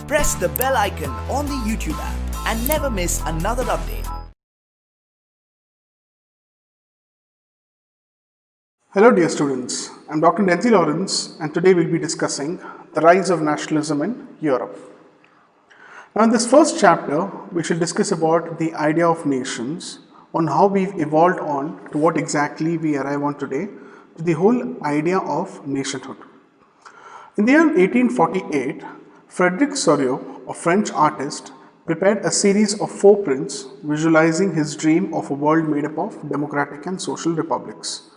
press the bell icon on the YouTube app and never miss another update. Hello dear students, I am Dr. Denzy and today we will be discussing the rise of nationalism in Europe. Now in this first chapter, we shall discuss about the idea of nations, on how we've evolved on to what exactly we arrive on today, to the whole idea of nationhood. In the year 1848, Frédéric Sorrieu, a French artist, prepared a series of 4 prints visualizing his dream of a world made up of democratic and social republics.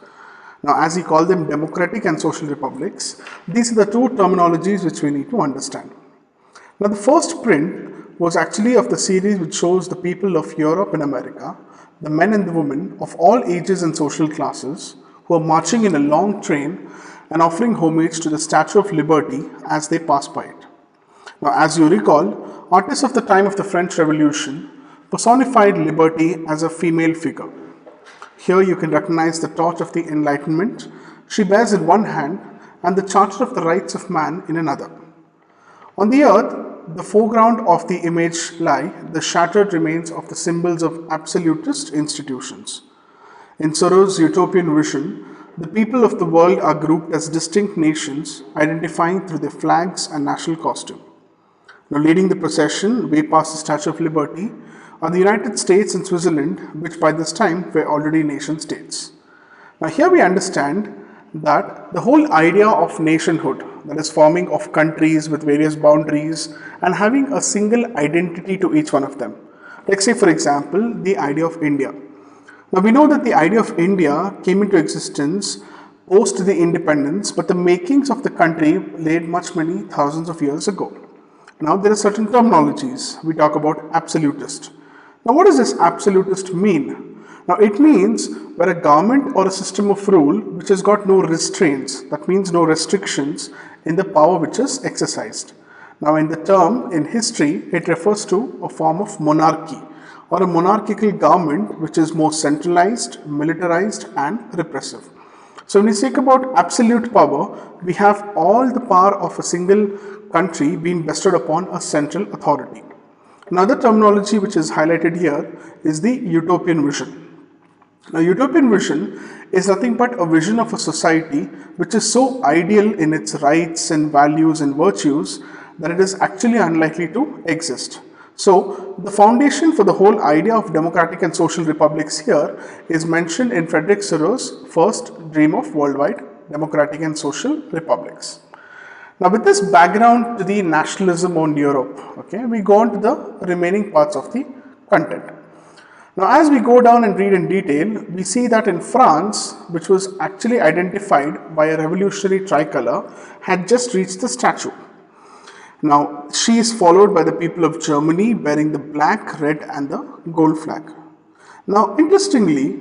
Now, as he called them democratic and social republics, these are the two terminologies which we need to understand. Now, the first print was actually of the series which shows the people of Europe and America, the men and the women of all ages and social classes, who are marching in a long train and offering homage to the Statue of Liberty as they pass by it. Now, as you recall, artists of the time of the French Revolution personified liberty as a female figure. Here you can recognize the torch of the Enlightenment. She bears in one hand and the Charter of the Rights of Man in another. On the earth, the foreground of the image lie the shattered remains of the symbols of absolutist institutions. In Sorrieu's utopian vision, the people of the world are grouped as distinct nations, identifying through their flags and national costume. Now, leading the procession way past the Statue of Liberty are the United States and Switzerland, which by this time were already nation states. Now, here we understand that the whole idea of nationhood, that is forming of countries with various boundaries and having a single identity to each one of them. Let's say, for example, the idea of India. Now, we know that the idea of India came into existence post the independence, but the makings of the country laid many thousands of years ago. Now, there are certain terminologies. We talk about absolutist. Now, what does this absolutist mean? Now, it means where a government or a system of rule which has got no restraints, that means no restrictions in the power which is exercised. Now, in the term in history, it refers to a form of monarchy or a monarchical government which is more centralized, militarized and repressive. So, when we speak about absolute power, we have all the power of a single country being bestowed upon a central authority. Another terminology which is highlighted here is the utopian vision. Now, utopian vision is nothing but a vision of a society which is so ideal in its rights and values and virtues that it is actually unlikely to exist. So, the foundation for the whole idea of democratic and social republics here is mentioned in Frédéric Sorrieu's first dream of worldwide democratic and social republics. Now, with this background to the nationalism on Europe, we go on to the remaining parts of the content. Now, as we go down and read in detail, we see that in France, which was actually identified by a revolutionary tricolor, had just reached the statue. Now, she is followed by the people of Germany bearing the black, red and the gold flag. Now, interestingly,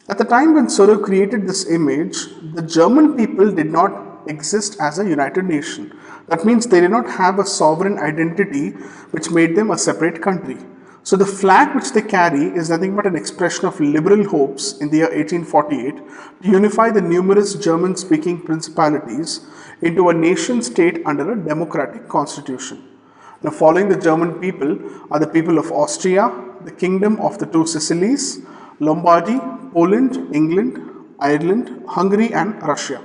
at the time when Sorrieu created this image, the German people did not exist as a united nation. That means they did not have a sovereign identity which made them a separate country. So the flag which they carry is nothing but an expression of liberal hopes in the year 1848 to unify the numerous German-speaking principalities into a nation state under a democratic constitution. Now, following the German people are the people of Austria, the Kingdom of the Two Sicilies, Lombardy, Poland, England, Ireland, Hungary and Russia.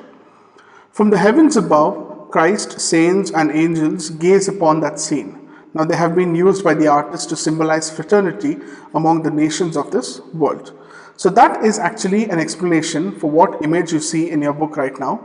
From the heavens above, Christ, saints and angels gaze upon that scene. Now, they have been used by the artists to symbolize fraternity among the nations of this world. So that is actually an explanation for what image you see in your book right now,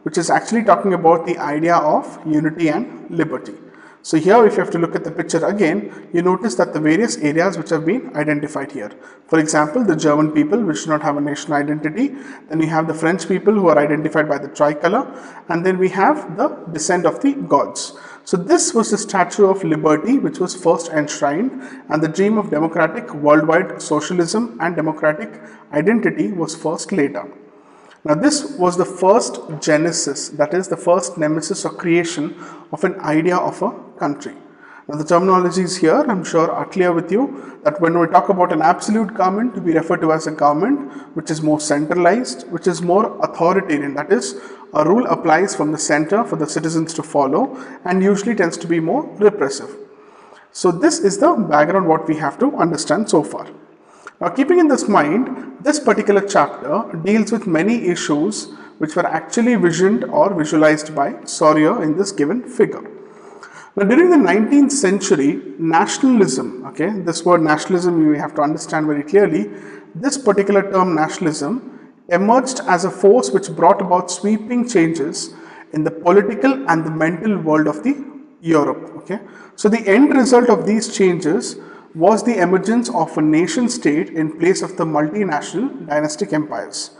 which is actually talking about the idea of unity and liberty. So here, if you have to look at the picture again, you notice that the various areas which have been identified here. For example, the German people which do not have a national identity, then we have the French people who are identified by the tricolor, and then we have the descent of the gods. So this was the Statue of Liberty which was first enshrined, and the dream of democratic worldwide socialism and democratic identity was first laid down. Now, this was the first genesis, that is the first nemesis or creation of an idea of a country. Now the terminologies here, I'm sure, are clear with you that when we talk about an absolute government, we refer to as a government which is more centralized, which is more authoritarian. That is, a rule applies from the center for the citizens to follow and usually tends to be more repressive. So this is the background what we have to understand so far. Now keeping in this mind, this particular chapter deals with many issues which were actually visioned or visualized by Sorrieu in this given figure. Now during the 19th century, nationalism, okay, this word nationalism you have to understand very clearly, this particular term nationalism emerged as a force which brought about sweeping changes in the political and the mental world of the Europe. Okay, so the end result of these changes was the emergence of a nation state in place of the multinational dynastic empires.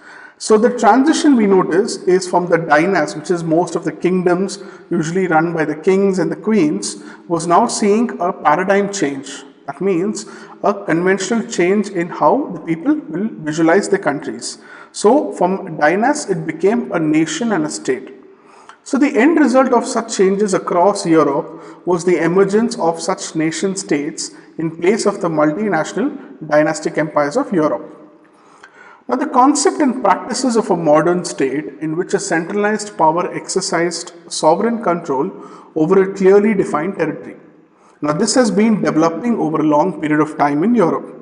So the transition we notice is from the dynas, which is most of the kingdoms usually run by the kings and the queens, was now seeing a paradigm change. That means a conventional change in how the people will visualize the countries. So from dynas it became a nation and a state. So the end result of such changes across Europe was the emergence of such nation states in place of the multinational dynastic empires of Europe. Now the concept and practices of a modern state in which a centralized power exercised sovereign control over a clearly defined territory. Now this has been developing over a long period of time in Europe.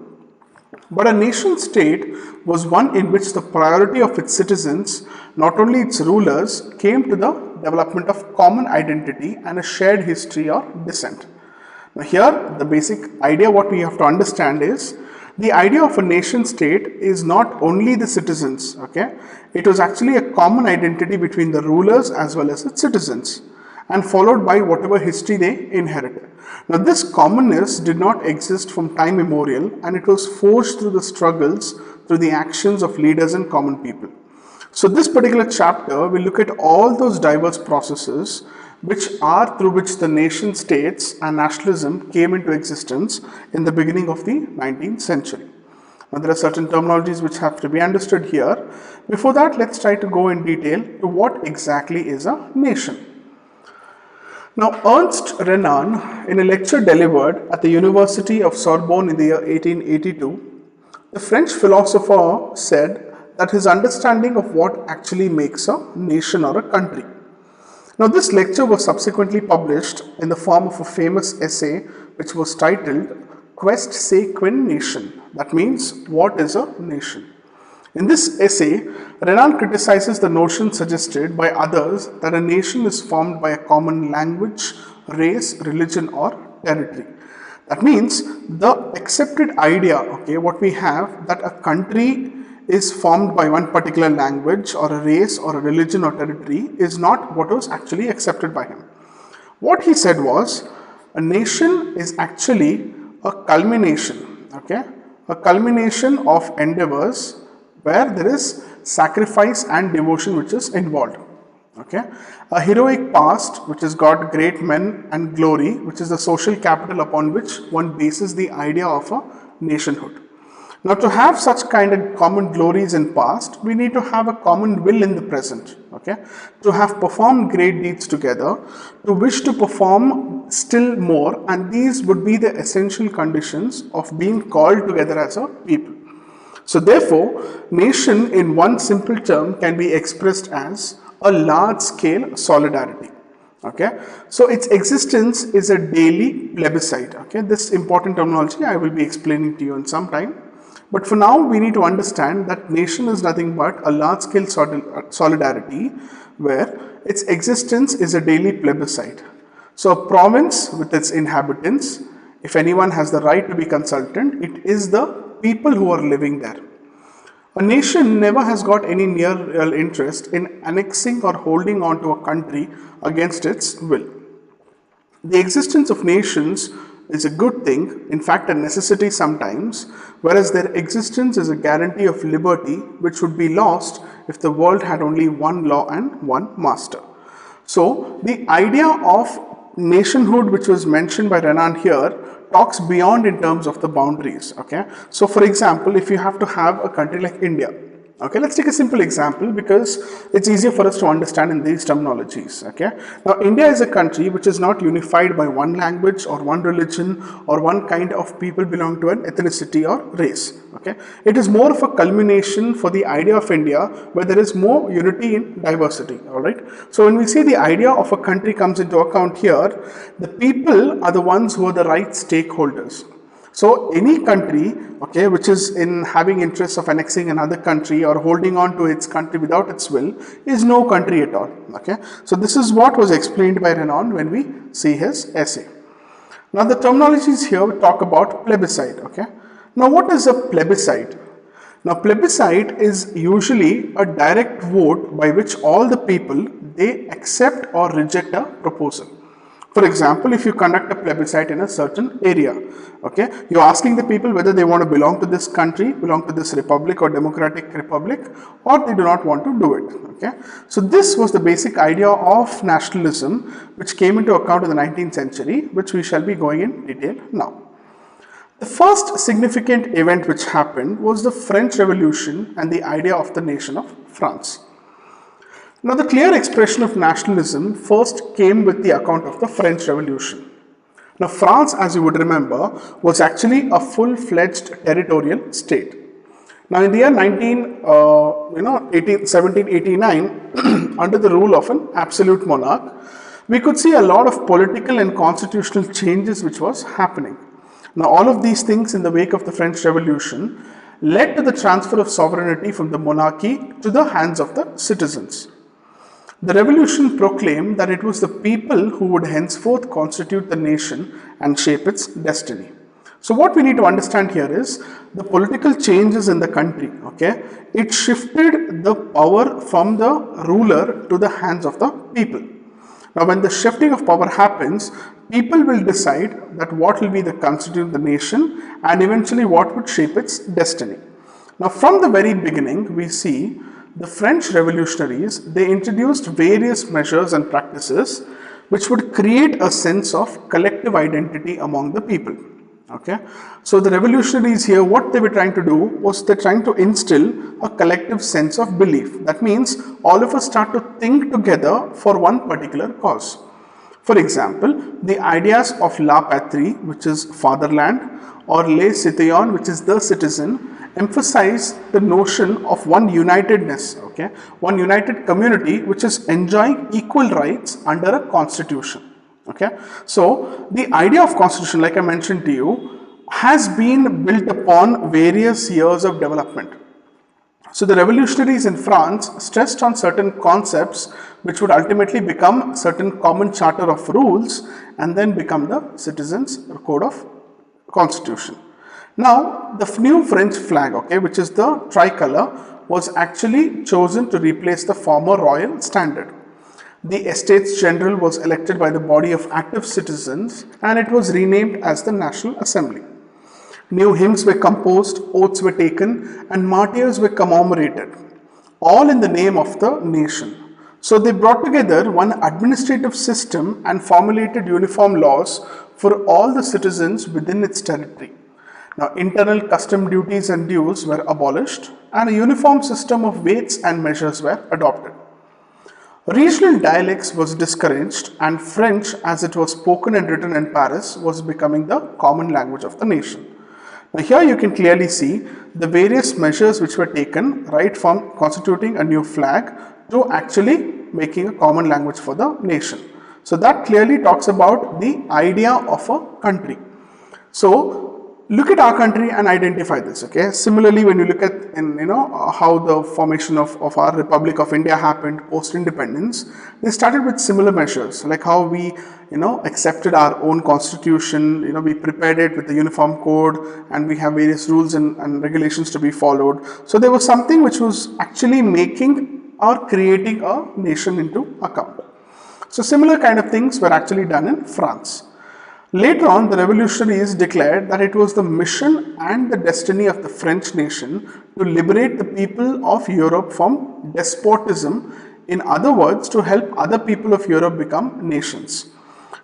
But a nation state was one in which the priority of its citizens, not only its rulers, came to the development of common identity and a shared history or descent. Now here the basic idea what we have to understand is the idea of a nation state is not only the citizens, okay? It was actually a common identity between the rulers as well as its citizens and followed by whatever history they inherited. Now this commonness did not exist from time immemorial and it was forged through the struggles, through the actions of leaders and common people. So this particular chapter will look at all those diverse processes through which the nation states and nationalism came into existence in the beginning of the 19th century. Now there are certain terminologies which have to be understood here. Before that, let's try to go in detail to what exactly is a nation. Now Ernst Renan, in a lecture delivered at the University of Sorbonne in the year 1882, the French philosopher said that his understanding of what actually makes a nation or a country. Now this lecture was subsequently published in the form of a famous essay which was titled Quest Quin Nation. That means, what is a nation? In this essay, Renan criticizes the notion suggested by others that a nation is formed by a common language, race, religion or territory. That means the accepted idea, okay, what we have that a country is formed by one particular language or a race or a religion or territory is not what was actually accepted by him. What he said was a nation is actually a culmination, okay, a culmination of endeavors where there is sacrifice and devotion which is involved. Okay, a heroic past which has got great men and glory, which is the social capital upon which one bases the idea of a nationhood. Now to have such kind of common glories in past, we need to have a common will in the present. Okay, to have performed great deeds together, to wish to perform still more, and these would be the essential conditions of being called together as a people. So therefore, nation in one simple term can be expressed as a large scale solidarity. Okay, so its existence is a daily plebiscite. Okay, this important terminology I will be explaining to you in some time. But for now, we need to understand that nation is nothing but a large scale solidarity where its existence is a daily plebiscite. So a province with its inhabitants, if anyone has the right to be consultant, it is the people who are living there. A nation never has got any near real interest in annexing or holding on to a country against its will. The existence of nations is a good thing, in fact a necessity sometimes, whereas their existence is a guarantee of liberty which would be lost if the world had only one law and one master. So the idea of nationhood which was mentioned by Renan here talks beyond in terms of the boundaries. Okay, so for example, if you have to have a country like India, Okay, let's take a simple example because it's easier for us to understand in these terminologies. Okay, now India is a country which is not unified by one language or one religion or one kind of people belong to an ethnicity or race. Okay, it is more of a culmination for the idea of India where there is more unity in diversity. All right, so when we see the idea of a country comes into account here, the people are the ones who are the right stakeholders. So any country, okay, which is in having interests of annexing another country or holding on to its country without its will is no country at all. Okay, so this is what was explained by Renan when we see his essay. Now the terminologies here we talk about plebiscite. Okay, now what is a plebiscite? Now plebiscite is usually a direct vote by which all the people they accept or reject a proposal. For example, if you conduct a plebiscite in a certain area, okay, you're asking the people whether they want to belong to this country, belong to this republic or democratic republic, or they do not want to do it. Okay, so this was the basic idea of nationalism, which came into account in the 19th century, which we shall be going in detail now. The first significant event which happened was the French Revolution and the idea of the nation of France. Now, the clear expression of nationalism first came with the account of the French Revolution. Now, France, as you would remember, was actually a full-fledged territorial state. Now, in the year 1789, under the rule of an absolute monarch, we could see a lot of political and constitutional changes which was happening. Now, all of these things in the wake of the French Revolution led to the transfer of sovereignty from the monarchy to the hands of the citizens. The revolution proclaimed that it was the people who would henceforth constitute the nation and shape its destiny. So what we need to understand here is the political changes in the country, okay? It shifted the power from the ruler to the hands of the people. Now when the shifting of power happens, people will decide that what will be the constitute the nation and eventually what would shape its destiny. Now from the very beginning, we see the French revolutionaries, they introduced various measures and practices which would create a sense of collective identity among the people. Okay, so the revolutionaries here, what they were trying to do was they're trying to instill a collective sense of belief. That means all of us start to think together for one particular cause. For example, the ideas of la patrie, which is fatherland, or les citoyens, which is the citizen, emphasize the notion of one unitedness, okay, one united community which is enjoying equal rights under a constitution. Okay, so the idea of constitution, like I mentioned to you, has been built upon various years of development. So the revolutionaries in France stressed on certain concepts which would ultimately become certain common charter of rules and then become the citizens' code of constitution. Now, the new French flag, okay, which is the tricolor, was actually chosen to replace the former royal standard. The Estates General was elected by the body of active citizens and it was renamed as the National Assembly. New hymns were composed, oaths were taken, and martyrs were commemorated, all in the name of the nation. So they brought together one administrative system and formulated uniform laws for all the citizens within its territory. Now, internal custom duties and dues were abolished and a uniform system of weights and measures were adopted. Regional dialects was discouraged and French, as it was spoken and written in Paris, was becoming the common language of the nation. Now, here you can clearly see the various measures which were taken right from constituting a new flag to actually making a common language for the nation. So that clearly talks about the idea of a country. So look at our country and identify this, okay? Similarly, when you look at how the formation of our Republic of India happened post-independence, they started with similar measures, like how we, accepted our own constitution, we prepared it with the uniform code and we have various rules and regulations to be followed. So there was something which was actually making or creating a nation into account. So similar kind of things were actually done in France. Later on, the revolutionaries declared that it was the mission and the destiny of the French nation to liberate the people of Europe from despotism. In other words, to help other people of Europe become nations.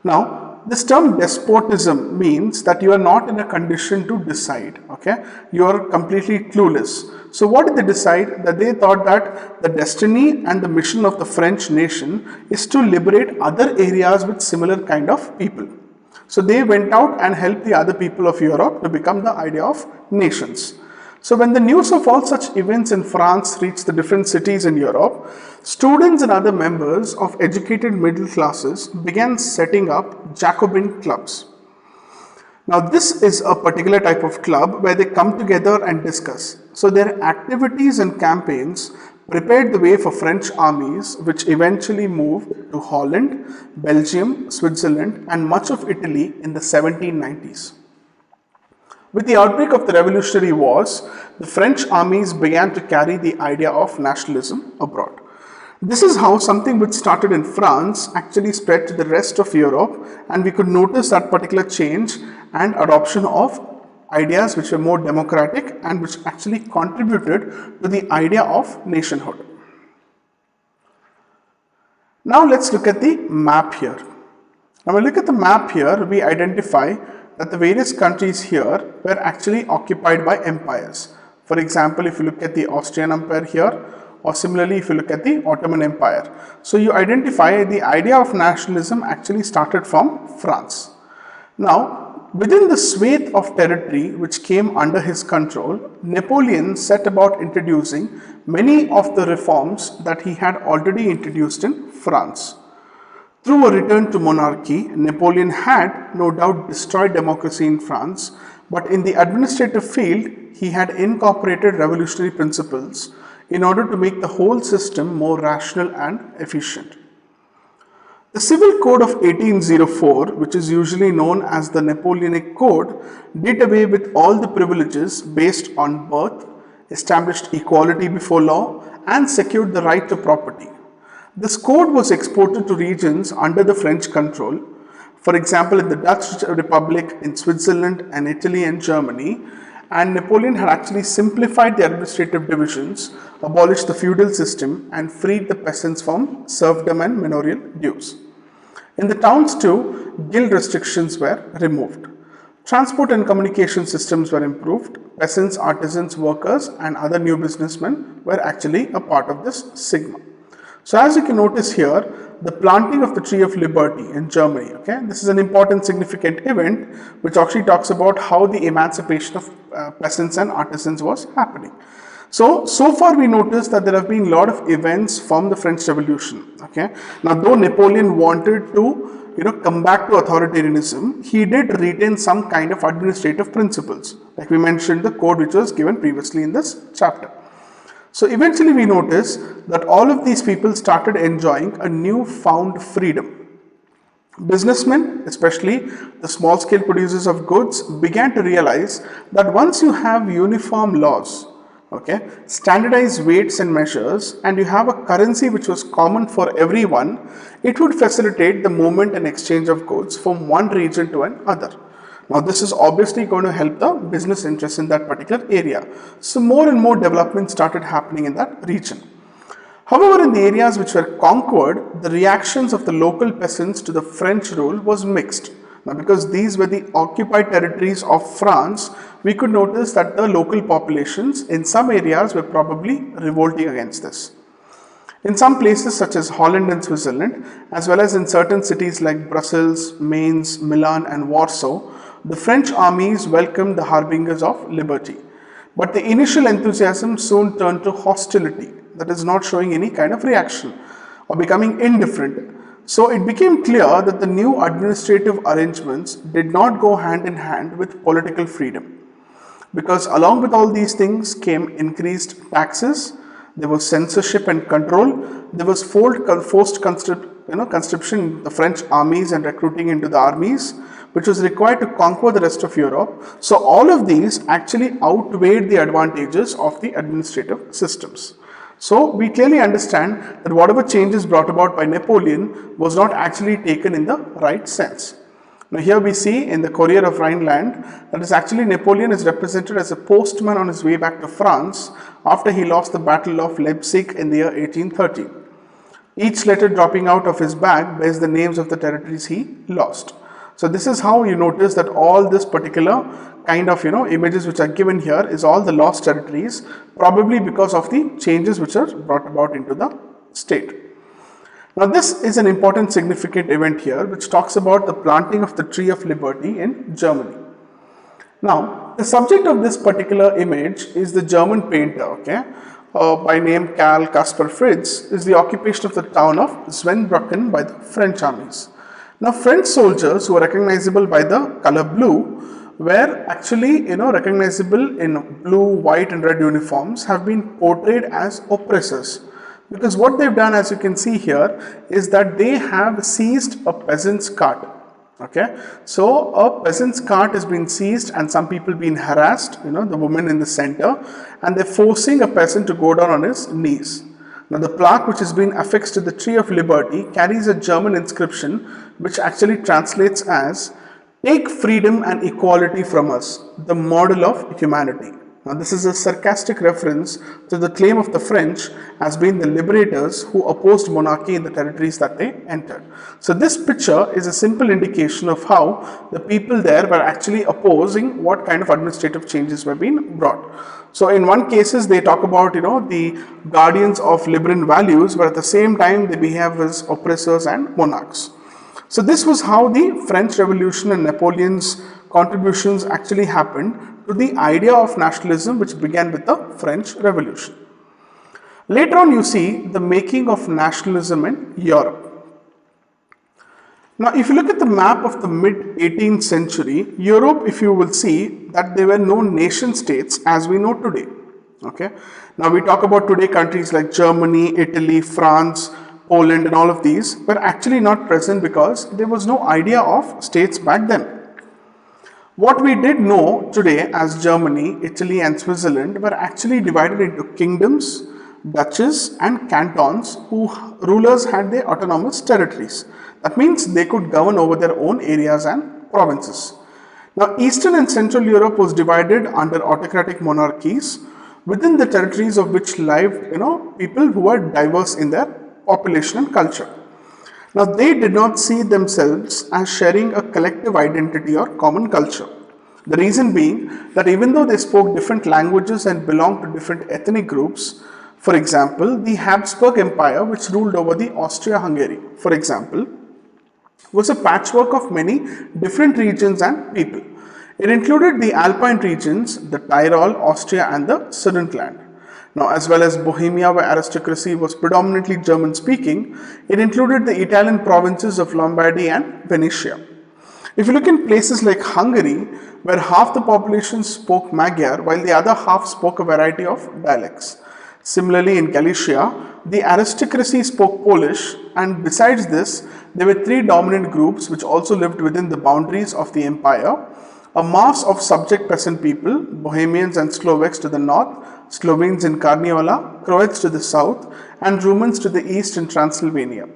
Now, this term despotism means that you are not in a condition to decide, okay? You are completely clueless. So what did they decide? That they thought that the destiny and the mission of the French nation is to liberate other areas with similar kind of people. So they went out and helped the other people of Europe to become the idea of nations. So when the news of all such events in France reached the different cities in Europe, students and other members of educated middle classes began setting up Jacobin clubs. Now this is a particular type of club where they come together and discuss. So their activities and campaigns prepared the way for French armies, which eventually moved to Holland, Belgium, Switzerland and much of Italy in the 1790s. With the outbreak of the Revolutionary Wars, the French armies began to carry the idea of nationalism abroad. This is how something which started in France actually spread to the rest of Europe, and we could notice that particular change and adoption of ideas which were more democratic and which actually contributed to the idea of nationhood. Now let's look at the map here. Now when we look at the map here, we identify that the various countries here were actually occupied by empires. For example, if you look at the Austrian Empire here, or similarly if you look at the Ottoman Empire. So you identify the idea of nationalism actually started from France. Now, within the swathe of territory which came under his control, Napoleon set about introducing many of the reforms that he had already introduced in France. Through a return to monarchy, Napoleon had no doubt destroyed democracy in France, but in the administrative field, he had incorporated revolutionary principles in order to make the whole system more rational and efficient. The Civil Code of 1804, which is usually known as the Napoleonic Code, did away with all the privileges based on birth, established equality before law, and secured the right to property. This code was exported to regions under the French control. For example, in the Dutch Republic, in Switzerland and Italy and Germany, and Napoleon had actually simplified the administrative divisions, abolished the feudal system and freed the peasants from serfdom and manorial dues. In the towns too, guild restrictions were removed. Transport and communication systems were improved. Peasants, artisans, workers and other new businessmen were actually a part of this sigma. So as you can notice here, the planting of the tree of liberty in Germany, okay, this is an important significant event which actually talks about how the emancipation of peasants and artisans was happening. So far we notice that there have been a lot of events from the French Revolution, okay. Now though Napoleon wanted to come back to authoritarianism, he did retain some kind of administrative principles, like we mentioned the code which was given previously in this chapter. So eventually we notice that all of these people started enjoying a newfound freedom. Businessmen, especially the small scale producers of goods, began to realize that once you have uniform laws, okay, standardized weights and measures, and you have a currency which was common for everyone, it would facilitate the movement and exchange of goods from one region to another. Now this is obviously going to help the business interests in that particular area. So more and more development started happening in that region. However, in the areas which were conquered, the reactions of the local peasants to the French rule was mixed. Now because these were the occupied territories of France, we could notice that the local populations in some areas were probably revolting against this. In some places such as Holland and Switzerland, as well as in certain cities like Brussels, Mainz, Milan and Warsaw, the French armies welcomed the harbingers of liberty. But the initial enthusiasm soon turned to hostility, that is not showing any kind of reaction or becoming indifferent. So it became clear that the new administrative arrangements did not go hand in hand with political freedom. Because along with all these things came increased taxes, there was censorship and control, there was forced conscription in the French armies and recruiting into the armies, which was required to conquer the rest of Europe. So all of these actually outweighed the advantages of the administrative systems. So we clearly understand that whatever changes brought about by Napoleon was not actually taken in the right sense. Now here we see in the Courier of Rhineland that is actually Napoleon is represented as a postman on his way back to France after he lost the Battle of Leipzig in the year 1830. Each letter dropping out of his bag bears the names of the territories he lost. So this is how you notice that all this particular kind of images which are given here is all the lost territories, probably because of the changes which are brought about into the state. Now this is an important significant event here which talks about the planting of the tree of liberty in Germany. Now the subject of this particular image is the German painter, okay, by name Karl Caspar Fritz, is the occupation of the town of Zweibrücken by the French armies. Now French soldiers who are recognizable by the color blue were actually recognizable in blue, white and red uniforms, have been portrayed as oppressors. Because what they've done, as you can see here, is that they have seized a peasant's cart. Okay, so a peasant's cart has been seized and some people been harassed, the woman in the center, and they're forcing a peasant to go down on his knees. Now the plaque which has been affixed to the tree of liberty carries a German inscription which actually translates as "Take freedom and equality from us, the model of humanity." Now this is a sarcastic reference to the claim of the French as being the liberators who opposed monarchy in the territories that they entered. So this picture is a simple indication of how the people there were actually opposing what kind of administrative changes were being brought. So in one cases they talk about the guardians of liberal values, but at the same time they behave as oppressors and monarchs. So this was how the French Revolution and Napoleon's contributions actually happened to the idea of nationalism, which began with the French Revolution. Later on you see the making of nationalism in Europe. Now if you look at the map of the mid 18th century, Europe, if you will see that there were no nation states as we know today. Okay. Now we talk about today countries like Germany, Italy, France, Poland and all of these were actually not present because there was no idea of states back then. What we did know today as Germany, Italy and Switzerland were actually divided into kingdoms, duchies and cantons whose rulers had their autonomous territories. That means they could govern over their own areas and provinces. Now Eastern and Central Europe was divided under autocratic monarchies within the territories of which lived people who were diverse in their population and culture. Now they did not see themselves as sharing a collective identity or common culture. The reason being that even though they spoke different languages and belonged to different ethnic groups, for example, the Habsburg Empire, which ruled over the Austria-Hungary, for example, was a patchwork of many different regions and people. It included the Alpine regions, the Tyrol, Austria and the Sudetenland. Now, as well as Bohemia, where aristocracy was predominantly German speaking, it included the Italian provinces of Lombardy and Venetia. If you look in places like Hungary, where half the population spoke Magyar, while the other half spoke a variety of dialects. Similarly, in Galicia, the aristocracy spoke Polish, and besides this, there were three dominant groups which also lived within the boundaries of the empire. A mass of subject peasant people, Bohemians and Slovaks to the north, Slovenes in Carniola, Croats to the south, and Romans to the east in Transylvania.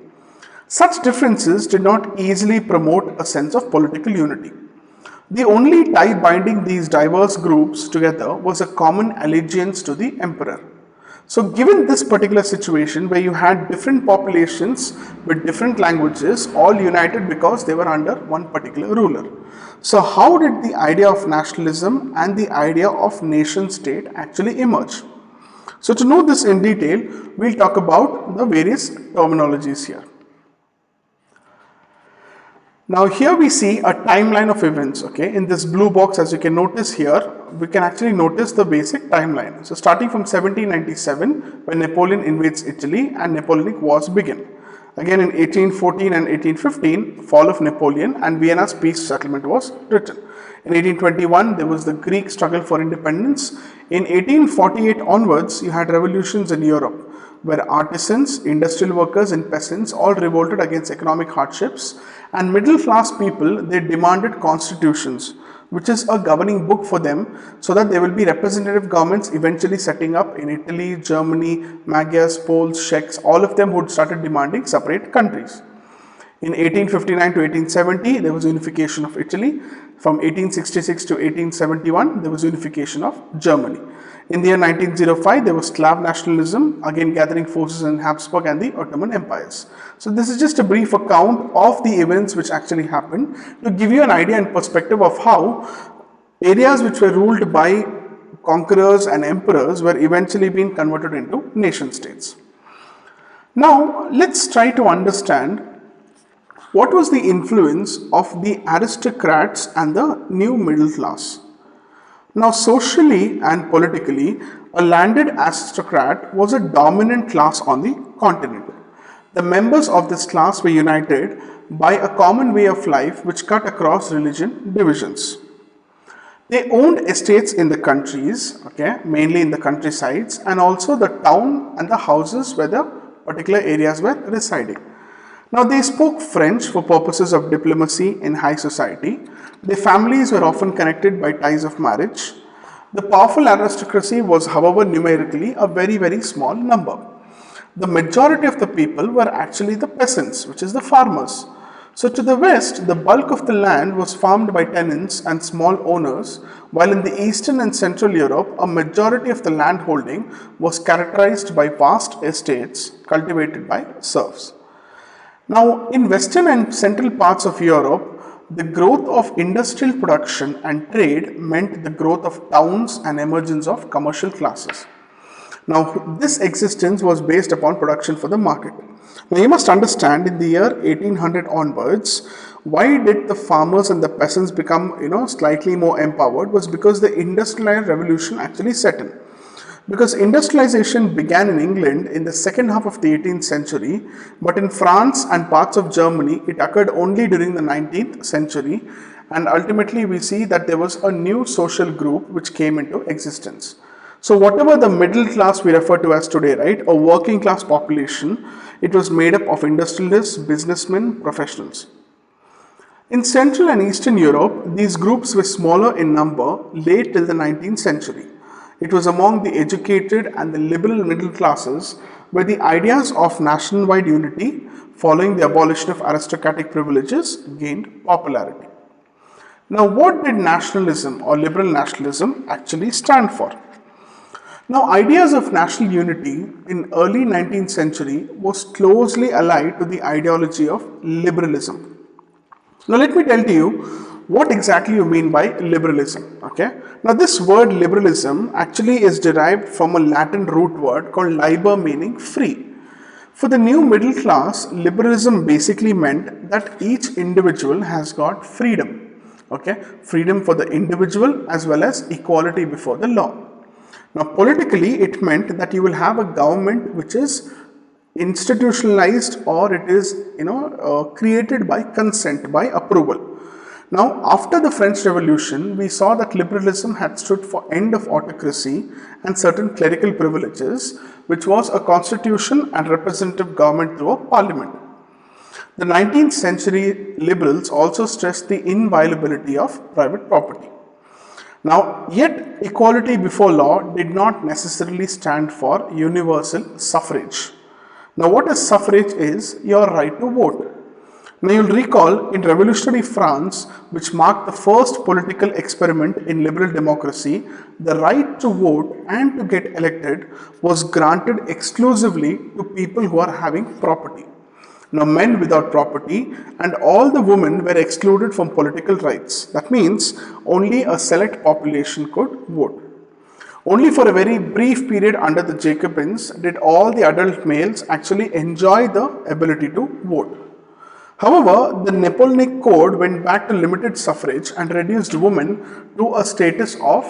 Such differences did not easily promote a sense of political unity. The only tie binding these diverse groups together was a common allegiance to the emperor. So given this particular situation where you had different populations with different languages all united because they were under one particular ruler. So how did the idea of nationalism and the idea of nation state actually emerge? So to know this in detail, we'll talk about the various terminologies here. Now here we see a timeline of events, okay. In this blue box, as you can notice here, we can actually notice the basic timeline. So starting from 1797, when Napoleon invades Italy and Napoleonic Wars begin. Again in 1814 and 1815, fall of Napoleon and Vienna's peace settlement was written. In 1821, there was the Greek struggle for independence. In 1848 onwards, you had revolutions in Europe, where artisans, industrial workers and peasants all revolted against economic hardships, and middle class people, they demanded constitutions, which is a governing book for them, so that there will be representative governments eventually setting up in Italy, Germany, Magyars, Poles, Czechs, all of them who started demanding separate countries. In 1859 to 1870, there was unification of Italy. From 1866 to 1871, there was unification of Germany. In the year 1905, there was Slav nationalism, again gathering forces in Habsburg and the Ottoman empires. So this is just a brief account of the events which actually happened to give you an idea and perspective of how areas which were ruled by conquerors and emperors were eventually being converted into nation states. Now, let's try to understand what was the influence of the aristocrats and the new middle class. Now, socially and politically, a landed aristocrat was a dominant class on the continent. The members of this class were united by a common way of life which cut across religion divisions. They owned estates in the countries, mainly in the countrysides, and also the town and the houses where the particular areas were residing. Now, they spoke French for purposes of diplomacy in high society. Their families were often connected by ties of marriage. The powerful aristocracy was, however, numerically a very, very small number. The majority of the people were actually the peasants, which is the farmers. So to the west, the bulk of the land was farmed by tenants and small owners, while in the eastern and central Europe, a majority of the land holding was characterized by vast estates cultivated by serfs. Now, in western and central parts of Europe, the growth of industrial production and trade meant the growth of towns and emergence of commercial classes. Now, this existence was based upon production for the market. Now, you must understand, in the year 1800 onwards, why did the farmers and the peasants become, slightly more empowered was because the industrial revolution actually set in. Because industrialization began in England in the second half of the 18th century, but in France and parts of Germany, it occurred only during the 19th century. And ultimately, we see that there was a new social group which came into existence. So whatever the middle class we refer to as today, right, a working class population, it was made up of industrialists, businessmen, professionals. In Central and Eastern Europe, these groups were smaller in number late till the 19th century. It was among the educated and the liberal middle classes where the ideas of nationwide unity following the abolition of aristocratic privileges gained popularity. Now, what did nationalism or liberal nationalism actually stand for? Now, ideas of national unity in early 19th century was closely allied to the ideology of liberalism. Now, let me tell to you what exactly you mean by liberalism. Now, this word liberalism actually is derived from a Latin root word called liber, meaning free. For the new middle class, liberalism basically meant that each individual has got freedom. Freedom for the individual as well as equality before the law. Now, politically, it meant that you will have a government which is institutionalized, or it is created by consent, by approval. Now, after the French Revolution, we saw that liberalism had stood for end of autocracy and certain clerical privileges, which was a constitution and representative government through a parliament. The 19th century liberals also stressed the inviolability of private property. Now, yet equality before law did not necessarily stand for universal suffrage. Now, what is suffrage is your right to vote. Now, you'll recall in revolutionary France, which marked the first political experiment in liberal democracy, the right to vote and to get elected was granted exclusively to people who are having property. Now, men without property and all the women were excluded from political rights. That means only a select population could vote. Only for a very brief period under the Jacobins did all the adult males actually enjoy the ability to vote. However, the Napoleonic Code went back to limited suffrage and reduced women to a status of,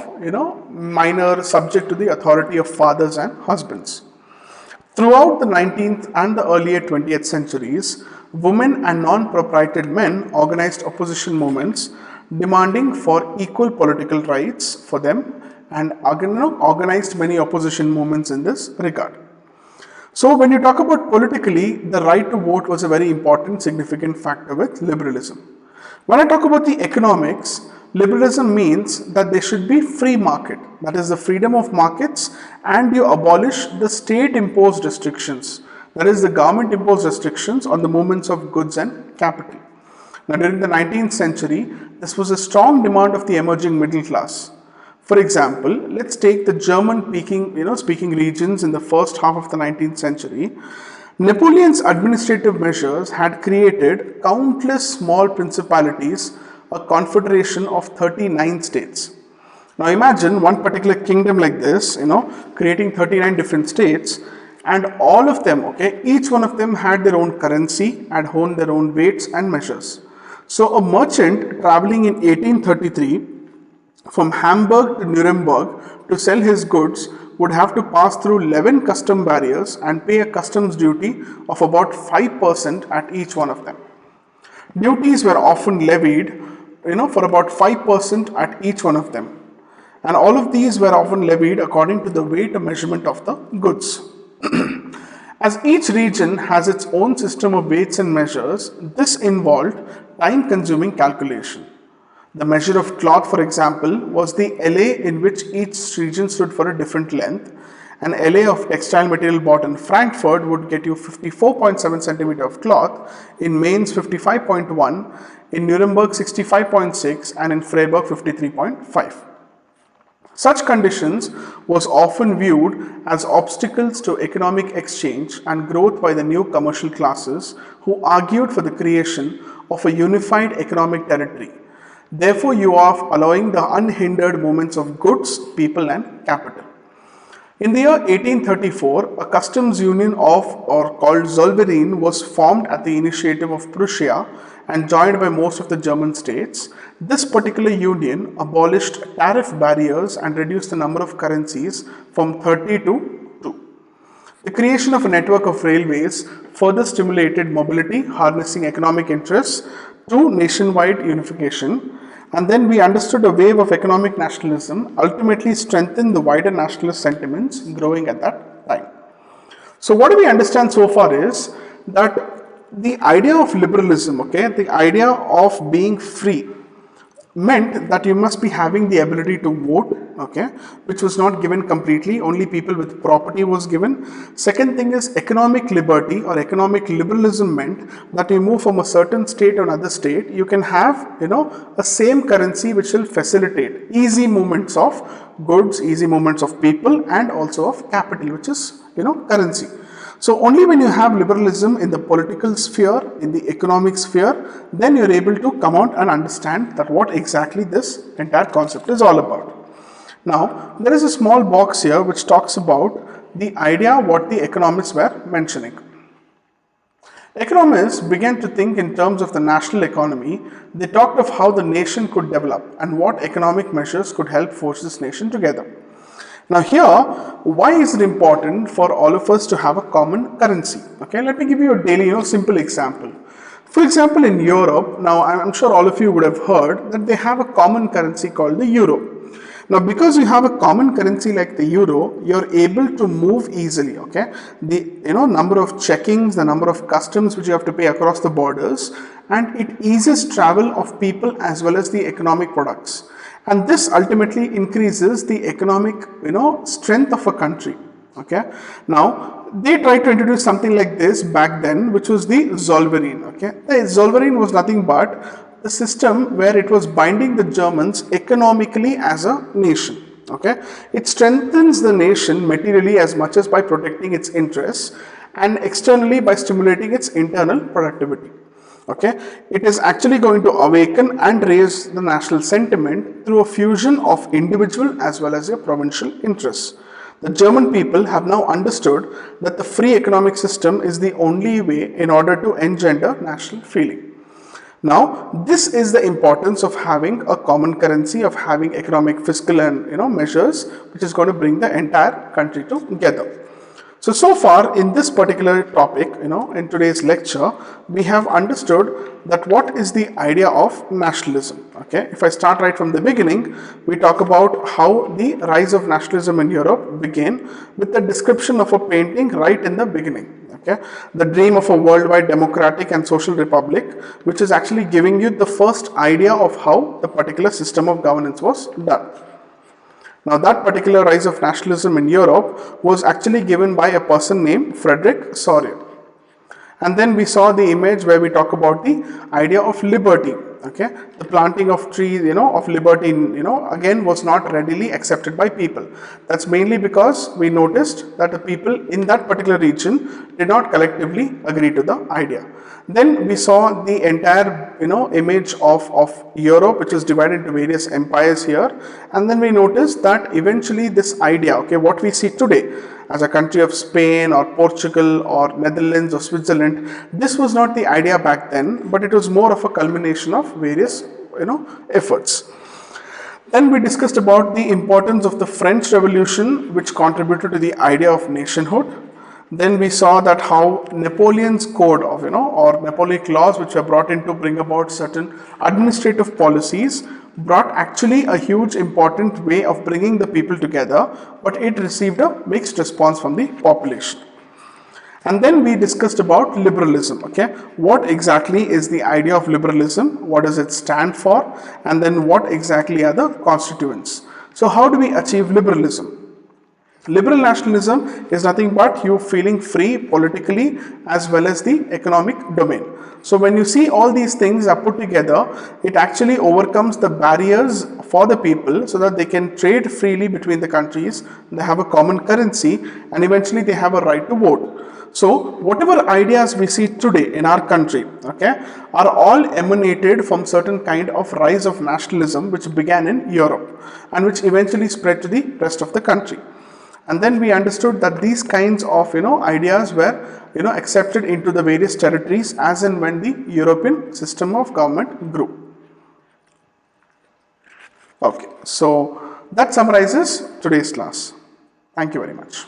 minor, subject to the authority of fathers and husbands. Throughout the 19th and the earlier 20th centuries, women and non-proprietary men organized opposition movements demanding for equal political rights for them, and organized many opposition movements in this regard. So, when you talk about politically, the right to vote was a very important, significant factor with liberalism. When I talk about the economics, liberalism means that there should be free market, that is the freedom of markets, and you abolish the state-imposed restrictions, that is the government-imposed restrictions on the movements of goods and capital. Now, during the 19th century, this was a strong demand of the emerging middle class. For example, let's take the German speaking regions in the first half of the 19th century. Napoleon's administrative measures had created countless small principalities, a confederation of 39 states. Now imagine one particular kingdom like this, creating 39 different states, and all of them, each one of them had their own currency, had their own weights and measures. So a merchant traveling in 1833 from Hamburg to Nuremberg to sell his goods would have to pass through 11 custom barriers and pay a customs duty of about 5% at each one of them. Duties were often levied, for about 5% at each one of them. And all of these were often levied according to the weight or measurement of the goods. As each region has its own system of weights and measures, this involved time-consuming calculation. The measure of cloth, for example, was the LA in which each region stood for a different length. An LA of textile material bought in Frankfurt would get you 54.7 centimeter of cloth, in Mainz 55.1, in Nuremberg 65.6, and in Freiburg 53.5. Such conditions was often viewed as obstacles to economic exchange and growth by the new commercial classes who argued for the creation of a unified economic territory. Therefore, you are allowing the unhindered movements of goods, people and capital. In the year 1834, a customs union called Zollverein was formed at the initiative of Prussia and joined by most of the German states. This particular union abolished tariff barriers and reduced the number of currencies from 30 to 2. The creation of a network of railways further stimulated mobility, harnessing economic interests to nationwide unification. And then we understood a wave of economic nationalism ultimately strengthened the wider nationalist sentiments growing at that time. So what do we understand so far is that the idea of liberalism, the idea of being free, meant that you must be having the ability to vote, which was not given completely, only people with property was given. Second thing is economic liberty or economic liberalism meant that you move from a certain state to another state, you can have, a same currency which will facilitate easy movements of goods, easy movements of people and also of capital, which is, currency. So only when you have liberalism in the political sphere, in the economic sphere, then you're able to come out and understand that what exactly this entire concept is all about. Now, there is a small box here which talks about the idea what the economists were mentioning. Economists began to think in terms of the national economy. They talked of how the nation could develop and what economic measures could help force this nation together. Now here, why is it important for all of us to have a common currency? Let me give you a daily, simple example. For example, in Europe, now I'm sure all of you would have heard that they have a common currency called the euro. Now, because you have a common currency like the euro, you're able to move easily, The, number of checkings, the number of customs which you have to pay across the borders, and it eases travel of people as well as the economic products. And this ultimately increases the economic, strength of a country, Now, they tried to introduce something like this back then, which was the Zollverein, The Zollverein was nothing but a system where it was binding the Germans economically as a nation, It strengthens the nation materially as much as by protecting its interests and externally by stimulating its internal productivity. It is actually going to awaken and raise the national sentiment through a fusion of individual as well as your provincial interests. The German people have now understood that the free economic system is the only way in order to engender national feeling. Now, this is the importance of having a common currency, of having economic, fiscal and measures, which is going to bring the entire country together. So far in this particular topic, in today's lecture, we have understood that what is the idea of nationalism, If I start right from the beginning, we talk about how the rise of nationalism in Europe began with the description of a painting right in the beginning, The dream of a worldwide democratic and social republic, which is actually giving you the first idea of how the particular system of governance was done. Now, that particular rise of nationalism in Europe was actually given by a person named Sorrieu. And then we saw the image where we talk about the idea of liberty, Okay, the planting of trees, of liberty, again was not readily accepted by people. That's mainly because we noticed that the people in that particular region did not collectively agree to the idea. Then we saw the entire, image of Europe, which is divided into various empires here. And then we noticed that eventually this idea, okay, what we see today as a country of Spain or Portugal or Netherlands or Switzerland, this was not the idea back then, but it was more of a culmination of various, efforts. Then we discussed about the importance of the French Revolution, which contributed to the idea of nationhood. Then we saw that how Napoleon's code of, or Napoleonic laws, which were brought in to bring about certain administrative policies, brought actually a huge important way of bringing the people together, but it received a mixed response from the population. And then we discussed about liberalism. Okay, what exactly is the idea of liberalism? What does it stand for? And then what exactly are the constituents? So how do we achieve liberalism? Liberal nationalism is nothing but you feeling free politically as well as the economic domain. So when you see all these things are put together, it actually overcomes the barriers for the people so that they can trade freely between the countries, they have a common currency, and eventually they have a right to vote. So whatever ideas we see today in our country, okay, are all emanated from certain kind of rise of nationalism which began in Europe and which eventually spread to the rest of the country. And then we understood that these kinds of ideas were accepted into the various territories as and when the European system of government grew. Okay, so that summarizes today's class. Thank you very much.